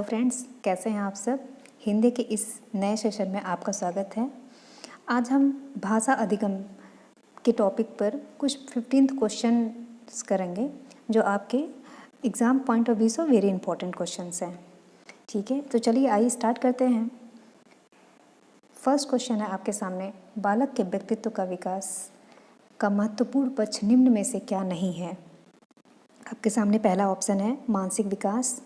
Friends, कैसे हैं आप सब। हिंदी के इस नए सेशन में आपका स्वागत है। आज हम भाषा अधिगम के टॉपिक पर कुछ 15th क्वेश्चन करेंगे जो आपके एग्ज़ाम पॉइंट ऑफ व्यू से वेरी इंपॉर्टेंट क्वेश्चंस हैं। ठीक है, तो चलिए आइए स्टार्ट करते हैं। फर्स्ट क्वेश्चन है आपके सामने, बालक के व्यक्तित्व का विकास का महत्वपूर्ण पक्ष निम्न में से क्या नहीं है। आपके सामने पहला ऑप्शन है मानसिक विकास,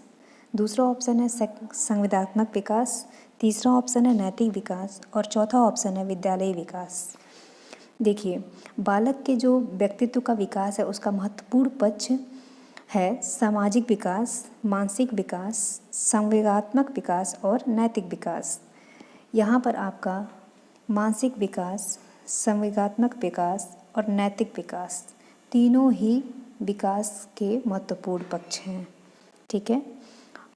दूसरा ऑप्शन है संवेदनात्मक विकास, तीसरा ऑप्शन है नैतिक विकास और चौथा ऑप्शन है विद्यालयी विकास। देखिए, बालक के जो व्यक्तित्व का विकास है उसका महत्वपूर्ण पक्ष है सामाजिक विकास, मानसिक विकास, संवेदनात्मक विकास और नैतिक विकास। यहाँ पर आपका मानसिक विकास, संवेदनात्मक विकास और नैतिक विकास तीनों ही विकास के महत्वपूर्ण पक्ष हैं। ठीक है,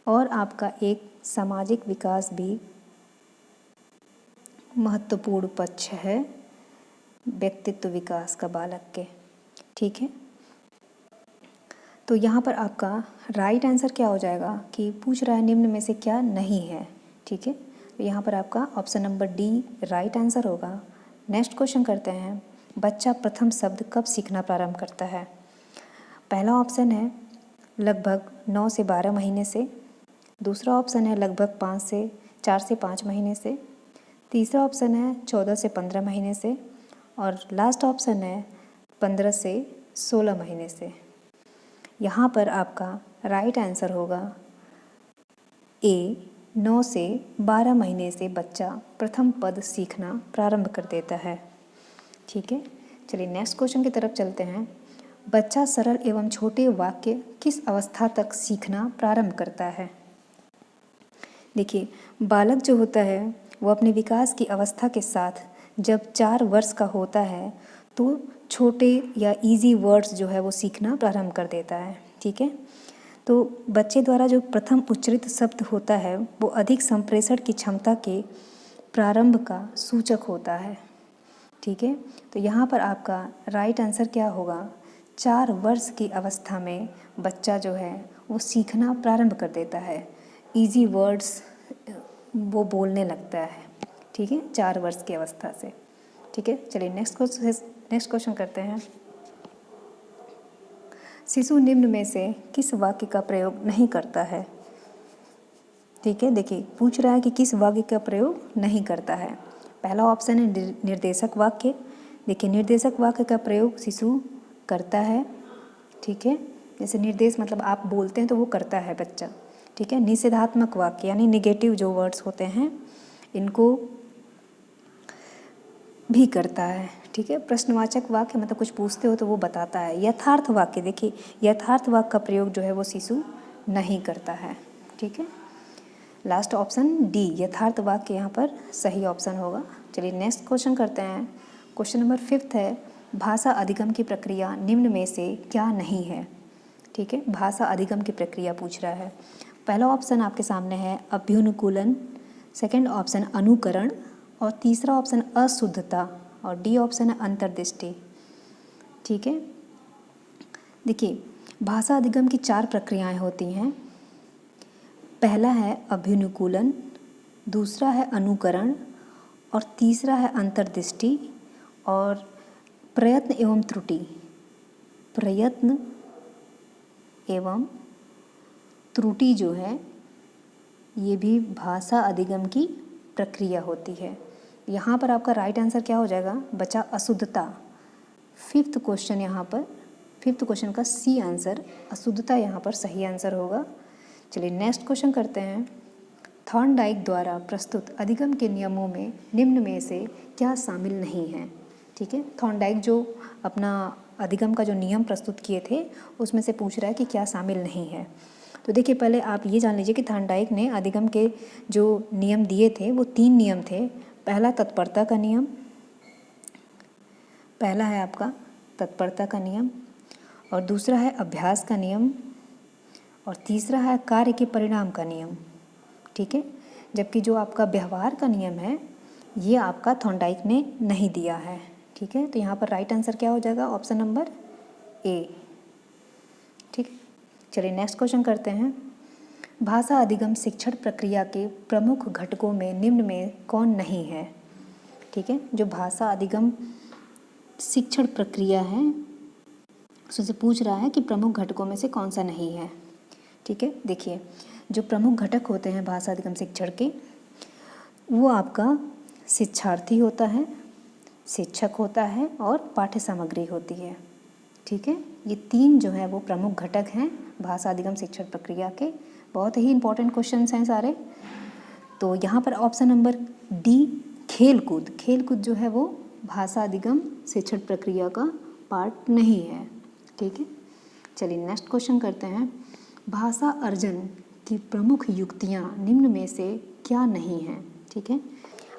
और आपका एक सामाजिक विकास भी महत्वपूर्ण पक्ष है व्यक्तित्व विकास का बालक के। ठीक है, तो यहाँ पर आपका राइट आंसर क्या हो जाएगा कि पूछ रहा है निम्न में से क्या नहीं है। ठीक है, तो यहाँ पर आपका option number D right answer होगा। नेक्स्ट क्वेश्चन करते हैं, बच्चा प्रथम शब्द कब सीखना प्रारंभ करता है। पहला ऑप्शन है लगभग 9 से 12 महीने से, दूसरा ऑप्शन है लगभग 4 से 5 महीने से, तीसरा ऑप्शन है 14 से 15 महीने से और लास्ट ऑप्शन है 15 से 16 महीने से। यहाँ पर आपका राइट आंसर होगा ए, 9 से 12 महीने से बच्चा प्रथम पद सीखना प्रारंभ कर देता है। ठीक है, चलिए नेक्स्ट क्वेश्चन की तरफ चलते हैं। बच्चा सरल एवं छोटे वाक्य किस अवस्था तक सीखना प्रारंभ करता है। देखिए, बालक जो होता है वो अपने विकास की अवस्था के साथ जब 4 वर्ष का होता है तो छोटे या इजी वर्ड्स जो है वो सीखना प्रारंभ कर देता है। ठीक है, तो बच्चे द्वारा जो प्रथम उच्चरित शब्द होता है वो अधिक संप्रेषण की क्षमता के प्रारंभ का सूचक होता है। ठीक है, तो यहाँ पर आपका राइट आंसर क्या होगा, 4 वर्ष की अवस्था में बच्चा जो है वो सीखना प्रारंभ कर देता है, इजी वर्ड्स वो बोलने लगता है। ठीक है, 4 वर्ष की अवस्था से। ठीक है, चलिए नेक्स्ट क्वेश्चन करते हैं। शिशु निम्न में से किस वाक्य का प्रयोग नहीं करता है। ठीक है, देखिए पूछ रहा है कि किस वाक्य का प्रयोग नहीं करता है। पहला ऑप्शन है निर्देशक वाक्य। देखिए, निर्देशक वाक्य का प्रयोग शिशु करता है। ठीक है, जैसे निर्देश मतलब आप बोलते हैं तो वो करता है बच्चा। ठीक है, निषेधात्मक वाक्य यानी निगेटिव जो वर्ड्स होते हैं इनको भी करता है। ठीक है, प्रश्नवाचक वाक्य मतलब कुछ पूछते हो तो वो बताता है। यथार्थ वाक्य, देखिए यथार्थ वाक्य का प्रयोग जो है वो शिशु नहीं करता है। ठीक है, लास्ट ऑप्शन डी यथार्थ वाक्य यहाँ पर सही ऑप्शन होगा। चलिए नेक्स्ट क्वेश्चन करते हैं। क्वेश्चन नंबर 5 है, भाषा अधिगम की प्रक्रिया निम्न में से क्या नहीं है। ठीक है, भाषा अधिगम की प्रक्रिया पूछ रहा है। पहला ऑप्शन आपके सामने है अभ्युनुकूलन, सेकंड ऑप्शन अनुकरण और तीसरा ऑप्शन अशुद्धता और डी ऑप्शन है अंतर्दृष्टि। ठीक है, देखिए भाषा अधिगम की 4 प्रक्रियाएं होती हैं। पहला है अभ्युनुकूलन, दूसरा है अनुकरण और तीसरा है अंतर्दृष्टि और प्रयत्न एवं त्रुटि। प्रयत्न एवं त्रुटि जो है ये भी भाषा अधिगम की प्रक्रिया होती है। यहाँ पर आपका राइट आंसर क्या हो जाएगा, बचा अशुद्धता। 5th क्वेश्चन यहाँ पर 5th क्वेश्चन का सी आंसर अशुद्धता यहाँ पर सही आंसर होगा। चलिए नेक्स्ट क्वेश्चन करते हैं। थॉर्नडाइक द्वारा प्रस्तुत अधिगम के नियमों में निम्न में से क्या शामिल नहीं है। ठीक है, थॉर्नडाइक जो अपना अधिगम का जो नियम प्रस्तुत किए थे उसमें से पूछ रहा है कि क्या शामिल नहीं है। तो देखिए पहले आप ये जान लीजिए कि थॉर्नडाइक ने अधिगम के जो नियम दिए थे वो 3 नियम थे। पहला तत्परता का नियम, पहला है आपका तत्परता का नियम और दूसरा है अभ्यास का नियम और तीसरा है कार्य के परिणाम का नियम। ठीक है, जबकि जो आपका व्यवहार का नियम है ये आपका थॉर्नडाइक ने नहीं दिया है। ठीक है, तो यहाँ पर राइट आंसर क्या हो जाएगा, ऑप्शन नंबर ए। ठीक है, चलिए नेक्स्ट क्वेश्चन करते हैं। भाषा अधिगम शिक्षण प्रक्रिया के प्रमुख घटकों में निम्न में कौन नहीं है? ठीक है, जो भाषा अधिगम शिक्षण प्रक्रिया है उससे पूछ रहा है कि प्रमुख घटकों में से कौन सा नहीं है। ठीक है, देखिए जो प्रमुख घटक होते हैं भाषा अधिगम शिक्षण के, वो आपका शिक्षार्थी होता है, शिक्षक होता है और पाठ्य सामग्री होती है। ठीक है, ये तीन जो है वो प्रमुख घटक हैं भाषा अधिगम शिक्षण प्रक्रिया के। बहुत ही इंपॉर्टेंट क्वेश्चंस हैं सारे। तो यहाँ पर ऑप्शन नंबर डी खेलकूद, खेलकूद जो है वो भाषा अधिगम शिक्षण प्रक्रिया का पार्ट नहीं है। ठीक है, चलिए नेक्स्ट क्वेश्चन करते हैं। भाषा अर्जन की प्रमुख युक्तियाँ निम्न में से क्या नहीं हैं? ठीक है,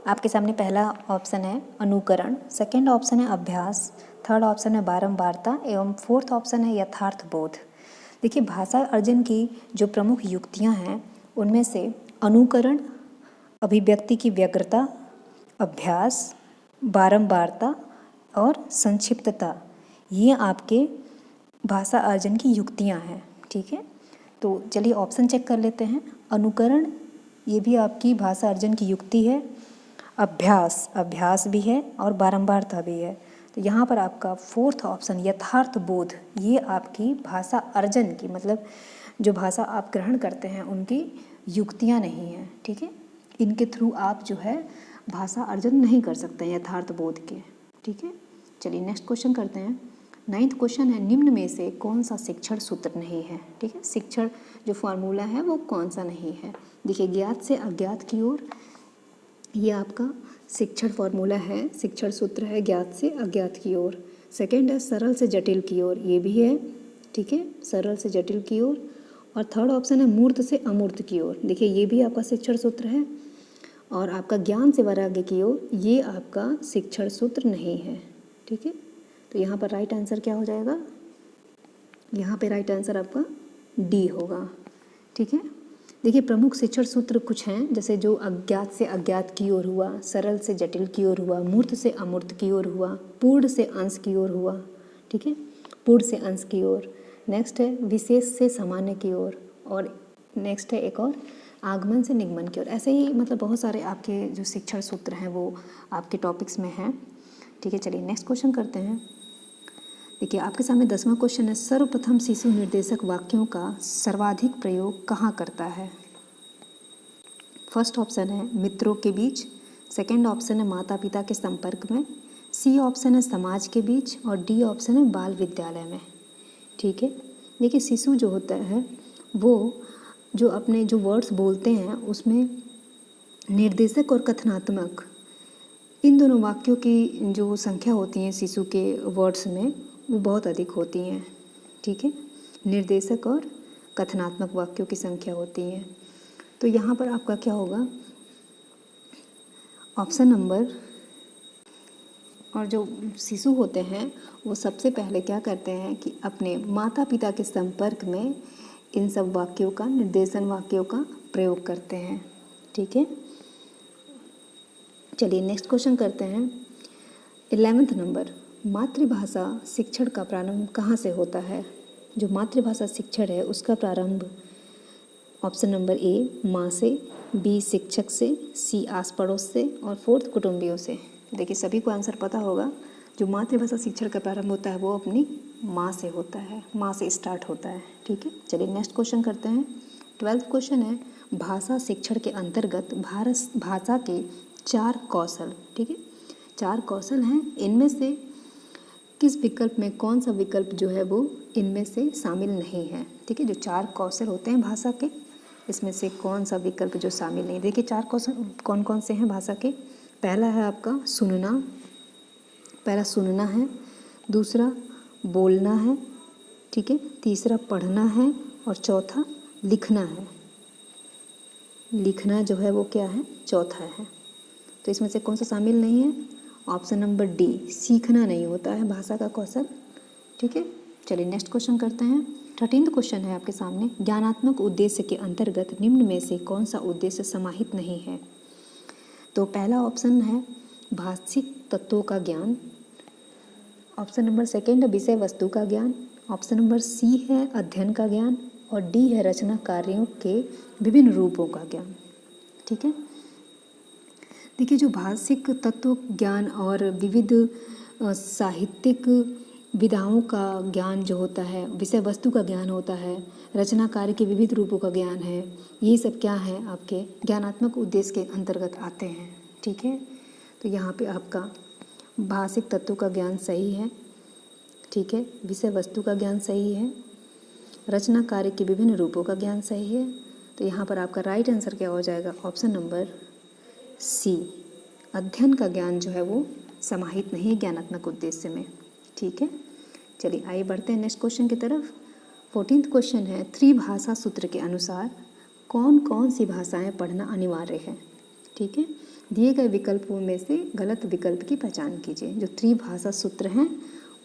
आपके सामने पहला ऑप्शन है अनुकरण, सेकंड ऑप्शन है अभ्यास, थर्ड ऑप्शन है बारंबारता एवं फोर्थ ऑप्शन है यथार्थ बोध। देखिए भाषा अर्जन की जो प्रमुख युक्तियां हैं उनमें से अनुकरण, अभिव्यक्ति की व्यग्रता, अभ्यास, बारंबारता और संक्षिप्तता, ये आपके भाषा अर्जन की युक्तियां हैं। ठीक है, तो चलिए ऑप्शन चेक कर लेते हैं। अनुकरण, ये भी आपकी भाषा अर्जन की युक्ति है। अभ्यास, अभ्यास भी है और बारंबारता भी है। तो यहाँ पर आपका फोर्थ ऑप्शन यथार्थ बोध, ये आपकी भाषा अर्जन की, मतलब जो भाषा आप ग्रहण करते हैं उनकी युक्तियाँ नहीं हैं। ठीक है, इनके थ्रू आप जो है भाषा अर्जन नहीं कर सकते यथार्थ बोध के। ठीक है, चलिए नेक्स्ट क्वेश्चन करते हैं। 9th क्वेश्चन है निम्न में से कौन सा शिक्षण सूत्र नहीं है? ठीक है, शिक्षण जो फॉर्मूला है वो कौन सा नहीं है? देखिए ज्ञात से अज्ञात की ओर, ये आपका शिक्षण फॉर्मूला है, शिक्षण सूत्र है ज्ञात से अज्ञात की ओर। सेकंड है सरल से जटिल की ओर, ये भी है। ठीक है, सरल से जटिल की ओर। और थर्ड ऑप्शन है मूर्त से अमूर्त की ओर। देखिए ये भी आपका शिक्षण सूत्र है। और आपका ज्ञान से वैराग्य की ओर, ये आपका शिक्षण सूत्र नहीं है। ठीक है, तो यहाँ पर राइट आंसर क्या हो जाएगा? यहाँ पे राइट आंसर आपका डी होगा। ठीक है, देखिए प्रमुख शिक्षण सूत्र कुछ हैं, जैसे जो अज्ञात से अज्ञात की ओर हुआ, सरल से जटिल की ओर हुआ, मूर्त से अमूर्त की ओर हुआ, पूर्ण से अंश की ओर हुआ। ठीक है, पूर्ण से अंश की ओर। नेक्स्ट है विशेष से सामान्य की ओर, और नेक्स्ट है एक और आगमन से निगमन की ओर। ऐसे ही मतलब बहुत सारे आपके जो शिक्षण सूत्र हैं वो आपके टॉपिक्स में हैं। ठीक है, चलिए नेक्स्ट क्वेश्चन करते हैं। देखिए आपके सामने 10वां क्वेश्चन है, सर्वप्रथम शिशु निर्देशक वाक्यों का सर्वाधिक प्रयोग कहाँ करता है? फर्स्ट ऑप्शन है मित्रों के बीच, सेकंड ऑप्शन है माता पिता के संपर्क में, सी ऑप्शन है समाज के बीच, और डी ऑप्शन है बाल विद्यालय में। ठीक है, देखिए शिशु जो होता है वो जो अपने जो वर्ड्स बोलते हैं उसमें निर्देशक और कथनात्मक, इन दोनों वाक्यों की जो संख्या होती है शिशु के वर्ड्स में वो बहुत अधिक होती हैं। ठीक है, निर्देशक और कथनात्मक वाक्यों की संख्या होती है। तो यहाँ पर आपका क्या होगा? ऑप्शन नंबर, और जो शिशु होते हैं वो सबसे पहले क्या करते हैं कि अपने माता पिता के संपर्क में इन सब वाक्यों का, निर्देशन वाक्यों का प्रयोग करते हैं। ठीक है, चलिए नेक्स्ट क्वेश्चन करते हैं। 11वां नंबर, मातृभाषा शिक्षण का प्रारंभ कहाँ से होता है? जो मातृभाषा शिक्षण है उसका प्रारंभ ऑप्शन नंबर ए माँ से, बी शिक्षक से, सी आस पड़ोस से, और फोर्थ कुटुंबियों से। देखिए सभी को आंसर पता होगा, जो मातृभाषा शिक्षण का प्रारंभ होता है वो अपनी माँ से होता है, माँ से स्टार्ट होता है। ठीक है, चलिए नेक्स्ट क्वेश्चन करते हैं। 12th क्वेश्चन है, भाषा शिक्षण के अंतर्गत भाषा के 4 कौशल, ठीक है 4 कौशल हैं, इनमें से किस विकल्प में कौन सा विकल्प जो है वो इनमें से शामिल नहीं है? ठीक है, जो 4 कौशल होते हैं भाषा के, इसमें से कौन सा विकल्प जो शामिल नहीं? देखिए 4 कौशल कौन कौन से हैं भाषा के। पहला है आपका सुनना, पहला सुनना है, दूसरा बोलना है, ठीक है, तीसरा पढ़ना है, और चौथा लिखना है। लिखना जो है वो क्या है? चौथा है। तो इसमें से कौन सा शामिल नहीं है? ऑप्शन नंबर डी, सीखना नहीं होता है भाषा का कौशल। ठीक है, चलिए नेक्स्ट क्वेश्चन करते हैं। 13th क्वेश्चन है आपके सामने, ज्ञानात्मक उद्देश्य के अंतर्गत निम्न में से कौन सा उद्देश्य समाहित नहीं है? तो पहला ऑप्शन है भाषिक तत्वों का ज्ञान, ऑप्शन नंबर सेकंड है विषय वस्तु का ज्ञान, ऑप्शन नंबर सी है अध्ययन का ज्ञान, और डी है रचना कार्यों के विभिन्न रूपों का ज्ञान। ठीक है, देखिए जो भाषिक तत्व ज्ञान और विविध साहित्यिक विधाओं का ज्ञान जो होता है, विषय वस्तु का ज्ञान होता है, रचना कार्य के विविध रूपों का ज्ञान है, ये सब क्या है आपके ज्ञानात्मक उद्देश्य के अंतर्गत आते हैं। ठीक है, तो यहाँ पे आपका भाषिक तत्व का ज्ञान सही है। ठीक है, विषय वस्तु का ज्ञान सही है, रचना कार्य के विभिन्न रूपों का ज्ञान सही है। तो यहाँ पर आपका राइट आंसर क्या हो जाएगा, ऑप्शन नंबर सी, अध्ययन का ज्ञान जो है वो समाहित नहीं है ज्ञानात्मक उद्देश्य में। ठीक है, चलिए आइए बढ़ते हैं नेक्स्ट क्वेश्चन की तरफ। 14th क्वेश्चन है, त्रिभाषा सूत्र के अनुसार कौन कौन सी भाषाएं पढ़ना अनिवार्य है। ठीक है, दिए गए विकल्पों में से गलत विकल्प की पहचान कीजिए। जो त्रिभाषा सूत्र हैं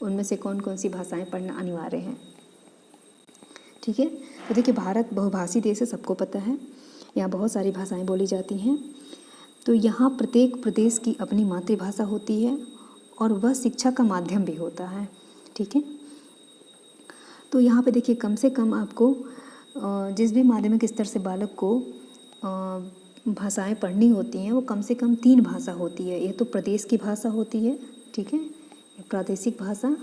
उनमें से कौन कौन सी भाषाएं पढ़ना अनिवार्य हैं। ठीक है, तो देखिए भारत बहुभाषी देश है, सबको पता है, यहाँ बहुत सारी भाषाएं बोली जाती हैं। तो यहाँ प्रत्येक प्रदेश की अपनी मातृभाषा होती है और वह शिक्षा का माध्यम भी होता है। ठीक है, तो यहाँ पे देखिए कम से कम आपको जिस भी माध्यमिक स्तर से बालक को भाषाएं पढ़नी होती हैं वो कम से कम 3 भाषा होती है। यह तो प्रदेश की भाषा होती है, ठीक है, प्रादेशिक भाषा,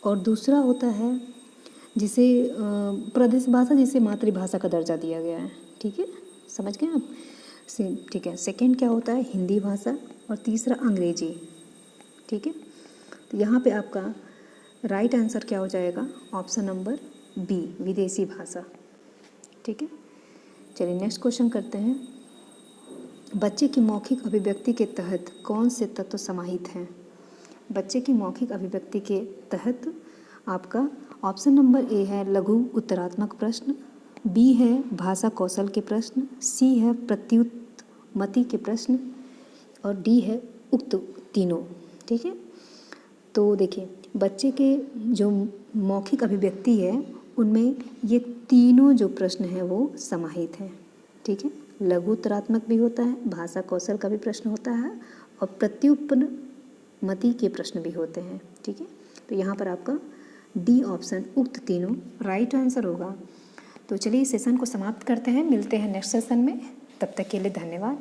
और दूसरा होता है जिसे प्रदेश भाषा, जिसे मातृभाषा का दर्जा दिया गया है। ठीक है, समझ गए आप। ठीक है, सेकंड क्या होता है, हिंदी भाषा, और तीसरा अंग्रेजी। ठीक है, तो यहाँ पे आपका राइट आंसर क्या हो जाएगा, ऑप्शन नंबर बी, विदेशी भाषा। ठीक है, चलिए नेक्स्ट क्वेश्चन करते हैं। बच्चे की मौखिक अभिव्यक्ति के तहत कौन से तत्व समाहित हैं। बच्चे की मौखिक अभिव्यक्ति के तहत आपका ऑप्शन नंबर ए है लघु उत्तरात्मक प्रश्न, बी है भाषा कौशल के प्रश्न, सी है प्रत्युत्मति के प्रश्न, और डी है उक्त तीनों। ठीक है, तो देखिए बच्चे के जो मौखिक अभिव्यक्ति है उनमें ये तीनों जो प्रश्न हैं वो समाहित हैं। ठीक है, लघु उत्तरात्मक भी होता है, भाषा कौशल का भी प्रश्न होता है, और प्रत्युत्पन्नमति के प्रश्न भी होते हैं। ठीक है, तो यहाँ पर आपका डी ऑप्शन उक्त तीनों राइट आंसर होगा। तो चलिए इस सेशन को समाप्त करते हैं, मिलते हैं नेक्स्ट सेशन में, तब तक के लिए धन्यवाद।